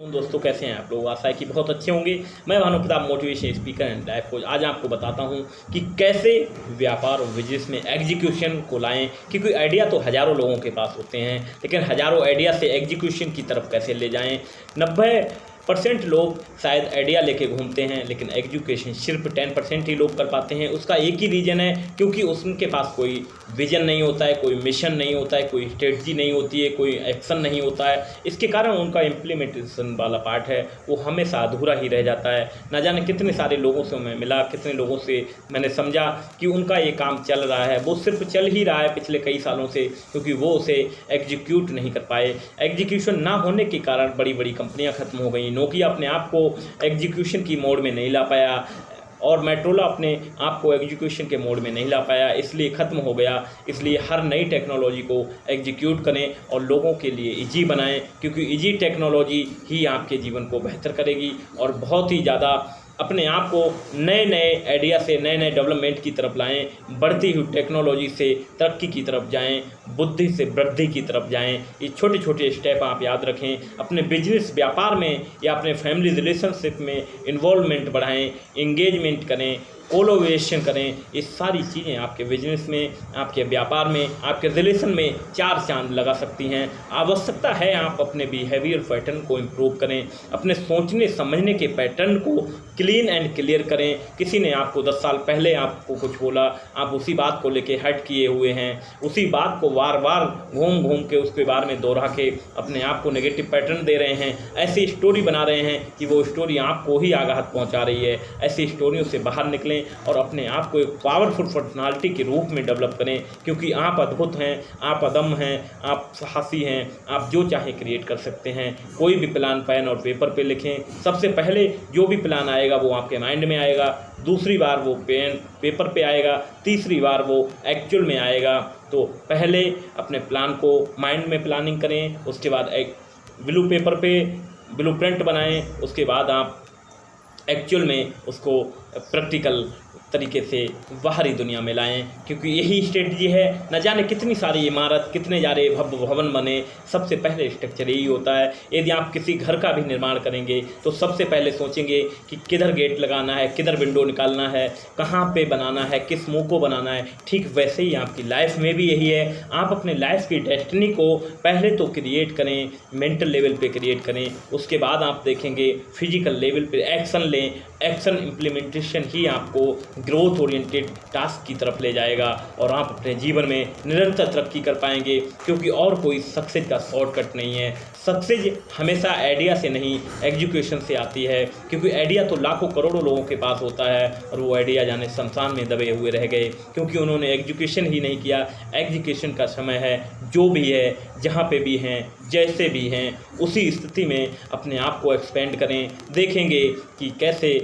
दोस्तों, कैसे हैं आप लोग। आशा है कि बहुत अच्छे होंगे। मैं Bhanu Pratap, motivation speaker and life coach. आज आपको बताता हूं कि कैसे व्यापार और बिजनेस में एग्जीक्यूशन को लाएं। क्योंकि आइडिया तो हज़ारों लोगों के पास होते हैं, लेकिन हज़ारों आइडिया से एग्जीक्यूशन की तरफ कैसे ले जाएं। 90% लोग शायद आइडिया लेके घूमते हैं, लेकिन एजुकेशन सिर्फ 10% ही लोग कर पाते हैं। उसका एक ही रीज़न है, क्योंकि उनके पास कोई विजन नहीं होता है, कोई मिशन नहीं होता है, कोई स्ट्रेटजी नहीं होती है, कोई एक्शन नहीं होता है। इसके कारण उनका इम्प्लीमेंटेशन वाला पार्ट है वो हमेशा अधूरा ही रह जाता है। ना जाने कितने सारे लोगों से मैं मिला, कितने लोगों से मैंने समझा कि उनका ये काम चल रहा है, वो सिर्फ चल ही रहा है पिछले कई सालों से, क्योंकि वो उसे एग्जीक्यूट नहीं कर पाए। एग्जीक्यूशन ना होने के कारण बड़ी बड़ी कंपनियां खत्म हो गई। नोकिया अपने आप को एग्जीक्यूशन की मोड में नहीं ला पाया, और मेट्रोला अपने आप को एग्जीक्यूशन के मोड में नहीं ला पाया, इसलिए ख़त्म हो गया। इसलिए हर नई टेक्नोलॉजी को एग्जीक्यूट करें और लोगों के लिए इजी बनाएं, क्योंकि इजी टेक्नोलॉजी ही आपके जीवन को बेहतर करेगी और बहुत ही ज़्यादा अपने आप को नए नए आइडिया से, नए नए डेवलपमेंट की तरफ लाएं, बढ़ती हुई टेक्नोलॉजी से तरक्की की तरफ जाएं, बुद्धि से वृद्धि की तरफ जाएं। ये छोटे छोटे स्टेप आप याद रखें। अपने बिजनेस व्यापार में या अपने फैमिली रिलेशनशिप में इन्वॉल्वमेंट बढ़ाएं, इंगेजमेंट करें, कोलोब्रेशन करें। ये सारी चीज़ें आपके बिजनेस में, आपके व्यापार में, आपके रिलेशन में चार चांद लगा सकती हैं। आवश्यकता है आप अपने बिहेवियर पैटर्न को इम्प्रूव करें, अपने सोचने समझने के पैटर्न को क्लीन एंड क्लियर करें। किसी ने आपको 10 साल पहले आपको कुछ बोला, आप उसी बात को लेके हट किए हुए हैं, उसी बात को बार बार घूम घूम के उसके बारे में दोहरा के अपने आप को नेगेटिव पैटर्न दे रहे हैं। ऐसी स्टोरी बना रहे हैं कि वो स्टोरी आपको ही आघात पहुंचा रही है। ऐसी स्टोरियों से बाहर निकलें और अपने आप को एक पावरफुल पर्सनालिटी के रूप में डेवलप करें, क्योंकि आप अद्भुत हैं, आप अदम हैं, आप साहसी हैं, आप जो चाहे क्रिएट कर सकते हैं। कोई भी प्लान पेन और पेपर पे लिखें। सबसे पहले जो भी प्लान आएगा वो आपके माइंड में आएगा, दूसरी बार वो पेन पेपर पे आएगा, तीसरी बार वो एक्चुअल में आएगा। तो पहले अपने प्लान को माइंड में प्लानिंग करें, उसके बाद एक ब्लू पेपर पे ब्लूप्रिंट बनाएं, उसके बाद आप एक्चुअल में उसको प्रैक्टिकल तरीके से बाहरी दुनिया में लाएं, क्योंकि यही स्ट्रेटजी है। न जाने कितनी सारी इमारत, कितने सारे भव्य भवन बने, सबसे पहले स्ट्रक्चर यही होता है। यदि आप किसी घर का भी निर्माण करेंगे तो सबसे पहले सोचेंगे कि किधर गेट लगाना है, किधर विंडो निकालना है, कहाँ पे बनाना है, किस मुंह को बनाना है। ठीक वैसे ही आपकी लाइफ में भी यही है। आप अपने लाइफ की डेस्टिनी को पहले तो क्रिएट करें, मेंटल लेवल पे क्रिएट करें, उसके बाद आप देखेंगे फिजिकल लेवल पे एक्शन लें। एक्शन इम्प्लीमेंटेशन ही आपको ग्रोथ ओरिएंटेड टास्क की तरफ ले जाएगा और आप अपने जीवन में निरंतर तरक्की कर पाएंगे, क्योंकि और कोई सक्सेस का शॉर्टकट नहीं है। सक्सेस हमेशा आइडिया से नहीं, एग्जीक्यूशन से आती है, क्योंकि आइडिया तो लाखों करोड़ों लोगों के पास होता है और वो आइडिया जाने शमशान में दबे हुए रह गए, क्योंकि उन्होंने एग्जीक्यूशन ही नहीं किया। एग्जीक्यूशन का समय है, जो भी है, जहाँ पे भी हैं, जैसे भी हैं, उसी स्थिति में अपने आप को एक्सपेंड करें। देखेंगे कि कैसे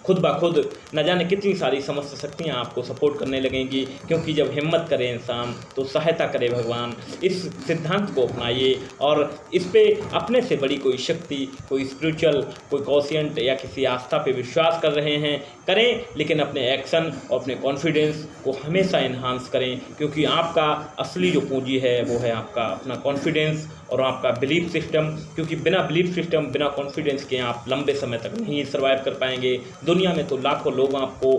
खुद ब खुद न जाने कितनी सारी समस्त शक्तियाँ आपको सपोर्ट करने लगेंगी, क्योंकि जब हिम्मत करे इंसान तो सहायता करे भगवान। इस सिद्धांत को अपनाइए और इस पे अपने से बड़ी कोई शक्ति, कोई स्पिरिचुअल, कोई कॉन्शियंट या किसी आस्था पे विश्वास कर रहे हैं, करें, लेकिन अपने एक्शन और अपने कॉन्फिडेंस को हमेशा इन्हांस करें, क्योंकि आपका असली जो पूंजी है वो है आपका अपना कॉन्फिडेंस और आपका बिलीफ सिस्टम। क्योंकि बिना बिलीफ सिस्टम, बिना कॉन्फिडेंस के आप लंबे समय तक नहीं सर्वाइव कर पाएंगे। दुनिया में तो लाखों लोग आपको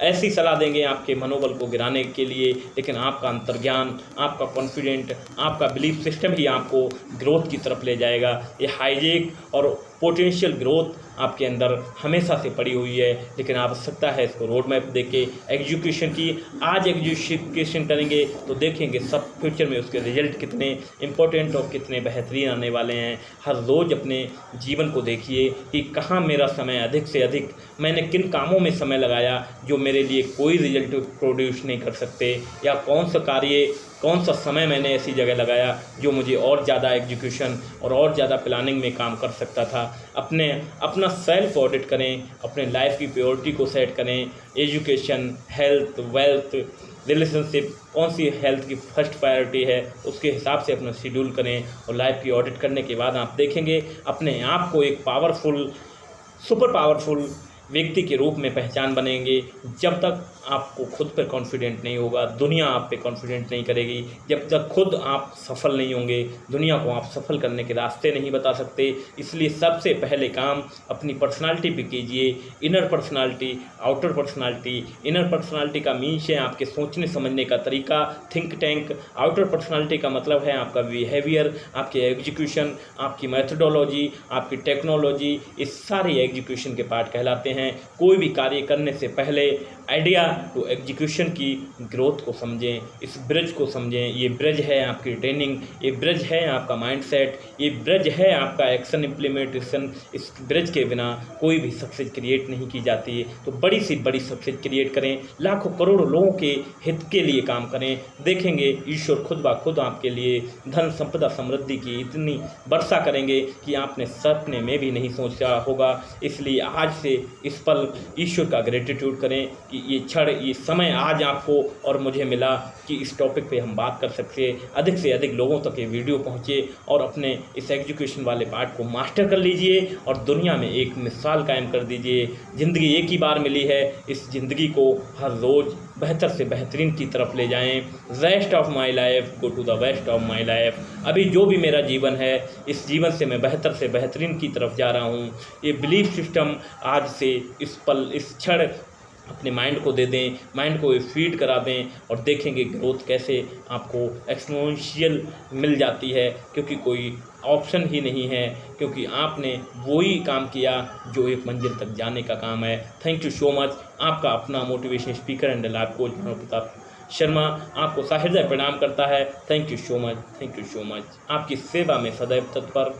ऐसी सलाह देंगे आपके मनोबल को गिराने के लिए, लेकिन आपका अंतर्ज्ञान, आपका कॉन्फिडेंट, आपका बिलीफ सिस्टम ही आपको ग्रोथ की तरफ ले जाएगा। ये हाईजेक और पोटेंशियल ग्रोथ आपके अंदर हमेशा से पड़ी हुई है, लेकिन आवश्यकता है इसको रोड मैप देके एग्जीक्यूशन की। आज एग्जीक्यूशन करेंगे तो देखेंगे सब फ्यूचर में उसके रिजल्ट कितने इंपॉर्टेंट और कितने बेहतरीन आने वाले हैं। हर रोज़ अपने जीवन को देखिए कि कहाँ मेरा समय अधिक से अधिक, मैंने किन कामों में समय लगाया जो मेरे लिए कोई रिजल्ट प्रोड्यूस नहीं कर सकते, या कौन सा कार्य, कौन सा समय मैंने ऐसी जगह लगाया जो मुझे और ज़्यादा एग्जीक्यूशन और ज़्यादा प्लानिंग में काम कर सकता था। अपना सेल्फ ऑडिट करें, अपने लाइफ की प्रायोरिटी को सेट करें। एजुकेशन, हेल्थ, वेल्थ, रिलेशनशिप, कौन सी हेल्थ की फर्स्ट प्रायोरिटी है, उसके हिसाब से अपना शेड्यूल करें और लाइफ की ऑडिट करने के बाद आप देखेंगे अपने आप को एक पावरफुल, सुपर पावरफुल व्यक्ति के रूप में पहचान बनेंगे। जब तक आपको खुद पर कॉन्फिडेंट नहीं होगा, दुनिया आप पे कॉन्फिडेंट नहीं करेगी। जब तक खुद आप सफल नहीं होंगे, दुनिया को आप सफल करने के रास्ते नहीं बता सकते। इसलिए सबसे पहले काम अपनी पर्सनालिटी पे कीजिए। Inner personality, outer personality. Inner personality का मीन्स है आपके सोचने समझने का तरीका, थिंक टैंक। आउटर पर्सनालिटी का मतलब है आपका बिहेवियर, आपके एग्जीक्यूशन, आपकी मेथडोलॉजी, आपकी टेक्नोलॉजी। ये सारे एग्जीक्यूशन के पार्ट कहलाते हैं। कोई भी कार्य करने से पहले आइडिया टू एग्जीक्यूशन की ग्रोथ को समझें, इस ब्रिज को समझें। ये ब्रिज है आपकी ट्रेनिंग, ये ब्रिज है आपका माइंडसेट, ये ब्रिज है आपका एक्शन इम्प्लीमेंटेशन। इस ब्रिज के बिना कोई भी सक्सेस क्रिएट नहीं की जाती है। तो बड़ी से बड़ी सक्सेस क्रिएट करें, लाखों करोड़ों लोगों के हित के लिए काम करें। देखेंगे ईश्वर खुद ब खुद आपके लिए धन संपदा समृद्धि की इतनी वर्षा करेंगे कि आपने सपने में भी नहीं सोचा होगा। इसलिए आज से इस पल ईश्वर का ग्रेटिट्यूड करें कि ये क्षण, ये समय आज आपको और मुझे मिला कि इस टॉपिक पे हम बात कर सकते। अधिक से अधिक लोगों तक ये वीडियो पहुँचे और अपने इस एजुकेशन वाले पार्ट को मास्टर कर लीजिए और दुनिया में एक मिसाल कायम कर दीजिए। ज़िंदगी एक ही बार मिली है, इस ज़िंदगी को हर रोज़ बेहतर से बेहतरीन की तरफ ले जाएं। Rest of my life go to the best of my life. अभी जो भी मेरा जीवन है, इस जीवन से मैं बेहतर से बेहतरीन की तरफ जा रहा हूँ। ये बिलीफ सिस्टम आज से इस पल, इस क्षण अपने माइंड को दे दें, माइंड को फीड करा दें और देखेंगे ग्रोथ कैसे आपको एक्सपोनेंशियल मिल जाती है। क्योंकि कोई ऑप्शन ही नहीं है, क्योंकि आपने वही काम किया जो एक मंजिल तक जाने का काम है। Thank you so much. आपका अपना motivation speaker and life coach Bhanu Pratap Sharma आपको सहृदय प्रणाम करता है। Thank you so much, thank you so much. आपकी सेवा में सदैव तत्पर।